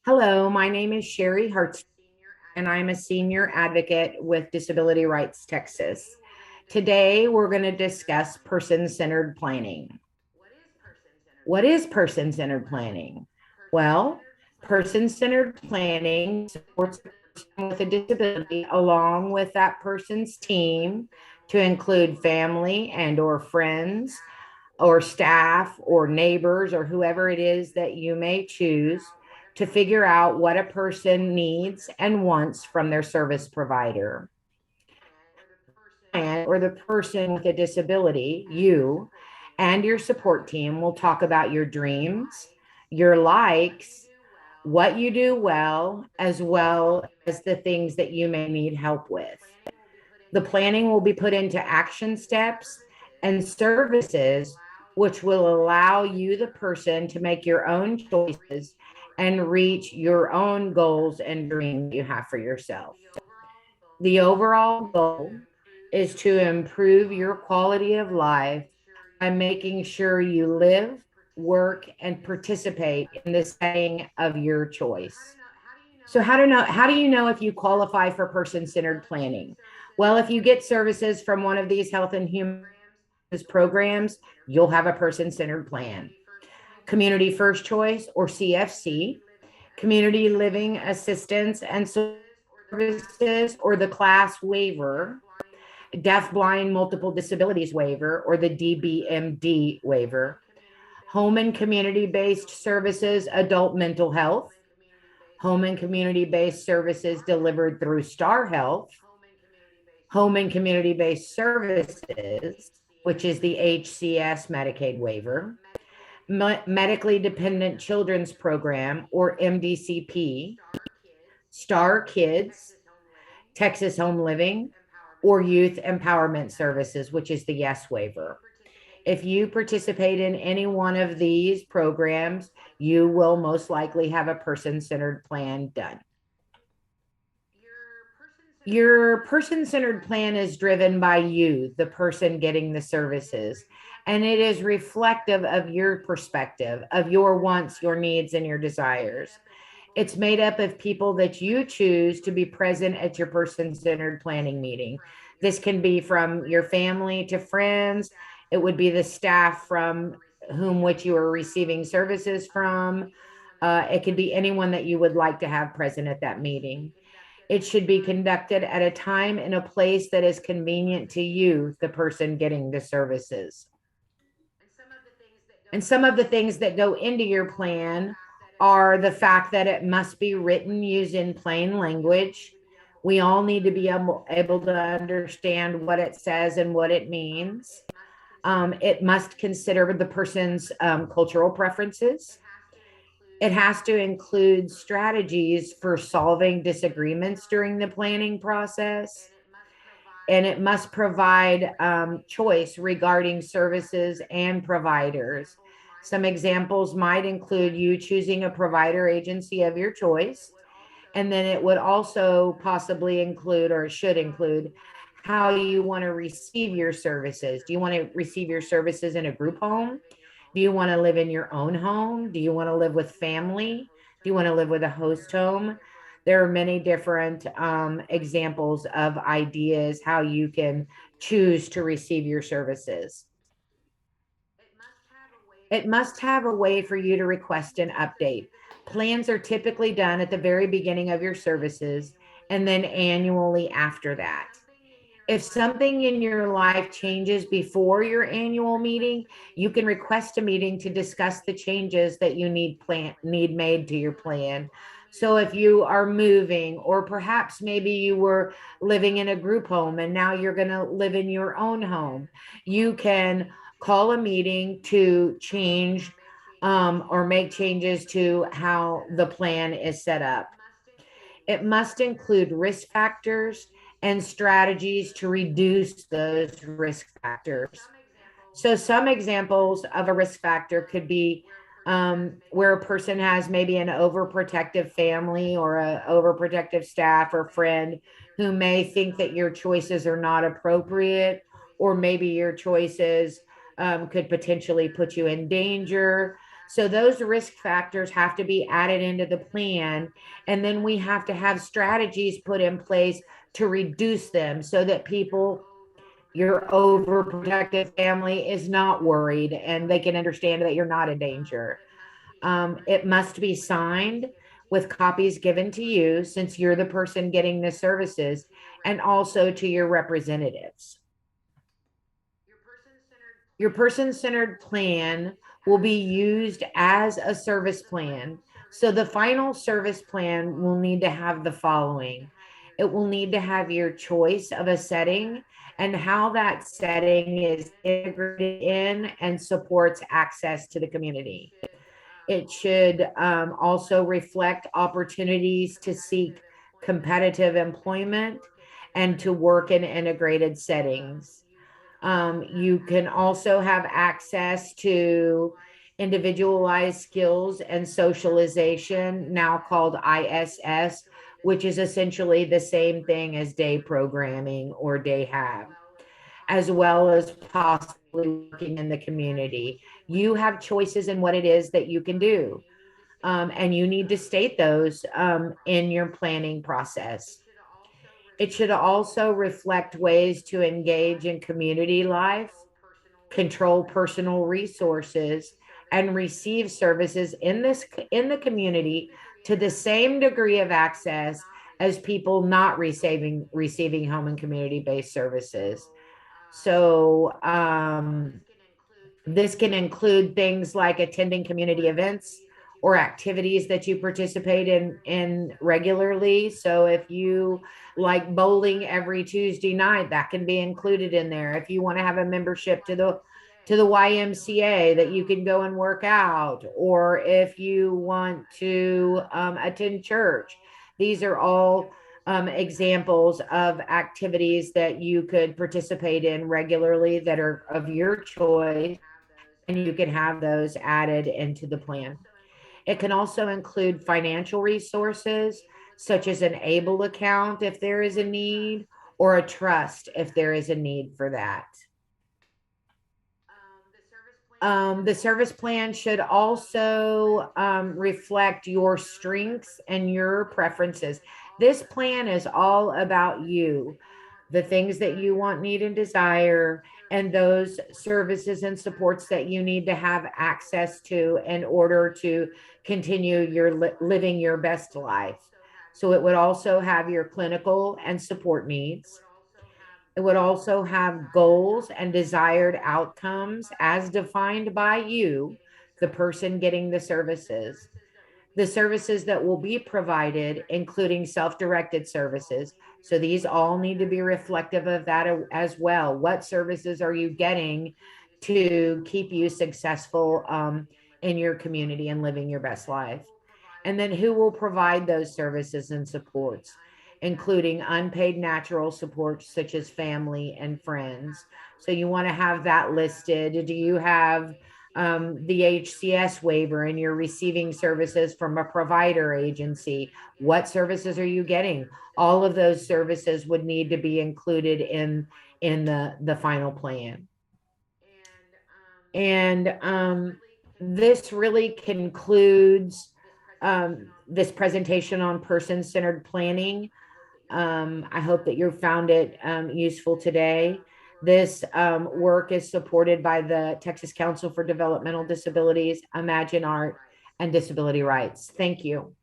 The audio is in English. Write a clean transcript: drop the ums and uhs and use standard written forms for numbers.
Hello, my name is Sherry Hartz, and I'm a senior advocate with Disability Rights Texas. Today, we're going to discuss person centered planning. What is person centered planning? Well, person centered planning supports a person with a disability along with that person's team to include family and or friends or staff or neighbors or whoever it is that you may choose to figure out what a person needs and wants from their service provider. And or the person with a disability, you and your support team will talk about your dreams, your likes, what you do well as the things that you may need help with. The planning will be put into action steps and services, which will allow you, the person, to make your own choices and reach your own goals and dreams you have for yourself. The overall goal is to improve your quality of life by making sure you live, work, and participate in the setting of your choice. So how do you know if you qualify for person-centered planning? Well, if you get services from one of these health and human programs, you'll have a person-centered plan. Community First Choice or CFC, Community Living Assistance and Services or the class waiver, Deaf Blind Multiple Disabilities waiver or the DBMD waiver, Home and Community Based Services Adult Mental Health, Home and Community Based Services delivered through Star Health, Home and Community Based Services, which is the HCS Medicaid waiver, Medically Dependent Children's Program, or MDCP, Star Kids, Texas Home Living, or Youth Empowerment Services, which is the YES waiver. If you participate in any one of these programs, you will most likely have a person centered plan done. Your person centered plan is driven by you, the person getting the services, and it is reflective of your perspective, of your wants, your needs, and your desires. It's made up of people that you choose to be present at your person centered planning meeting. This can be from your family to friends, it would be the staff from whom which you are receiving services from. It could be anyone that you would like to have present at that meeting. It should be conducted at a time and a place that is convenient to you, the person getting the services. And some of the things that go into your plan are the fact that it must be written using plain language. We all need to be able to understand what it says and what it means. It must consider the person's cultural preferences. It has to include strategies for solving disagreements during the planning process. And it must provide choice regarding services and providers. Some examples might include you choosing a provider agency of your choice. And then it would also possibly include, or should include, how you want to receive your services. Do you want to receive your services in a group home? Do you want to live in your own home? Do you want to live with family? Do you want to live with a host home? There are many different examples of ideas how you can choose to receive your services. It must have a way for you to request an update. Plans are typically done at the very beginning of your services and then annually after that. If something in your life changes before your annual meeting, you can request a meeting to discuss the changes that you need made to your plan. So if you are moving, or perhaps maybe you were living in a group home and now you're going to live in your own home, you can call a meeting to change or make changes to how the plan is set up. It must include risk factors and strategies to reduce those risk factors. So, some examples of a risk factor could be where a person has maybe an overprotective family or a overprotective staff or friend who may think that your choices are not appropriate, or maybe your choices could potentially put you in danger. So those risk factors have to be added into the plan. And then we have to have strategies put in place to reduce them so that people, your overprotective family, is not worried and they can understand that you're not in danger. It must be signed with copies given to you since you're the person getting the services, and also to your representatives. Your person centered plan will be used as a service plan. So the final service plan will need to have the following: it will need to have your choice of a setting and how that setting is integrated in and supports access to the community. It should also reflect opportunities to seek competitive employment and to work in integrated settings. You can also have access to individualized skills and socialization, now called ISS, which is essentially the same thing as day programming or day hab, as well as possibly working in the community. You have choices in what it is that you can do. And you need to state those in your planning process. It should also reflect ways to engage in community life, control personal resources, and receive services in the community to the same degree of access as people not receiving home and community based services. So this can include things like attending community events or activities that you participate in regularly. So if you like bowling every Tuesday night, that can be included in there. If you want to have a membership to the YMCA that you can go and work out, or if you want to attend church, these are all examples of activities that you could participate in regularly that are of your choice, and you can have those added into the plan. It can also include financial resources, such as an ABLE account if there is a need, or a trust if there is a need for that. The service plan should also reflect your strengths and your preferences. This plan is all about you, the things that you want, need, and desire, and those services and supports that you need to have access to in order to continue your living your best life. So it would also have your clinical and support needs. It would also have goals and desired outcomes as defined by you, the person getting the services that will be provided, including self directed services. So these all need to be reflective of that as well. What services are you getting to keep you successful in your community and living your best life? And then who will provide those services and supports, including unpaid natural supports such as family and friends. So you want to have that listed. Do you have the HCS waiver and you're receiving services from a provider agency? What services are you getting? All of those services would need to be included in the final plan. And this really concludes this presentation on person-centered planning. I hope that you found it useful today. This work is supported by the Texas Council for Developmental Disabilities, Imagine Art, and Disability Rights. Thank you.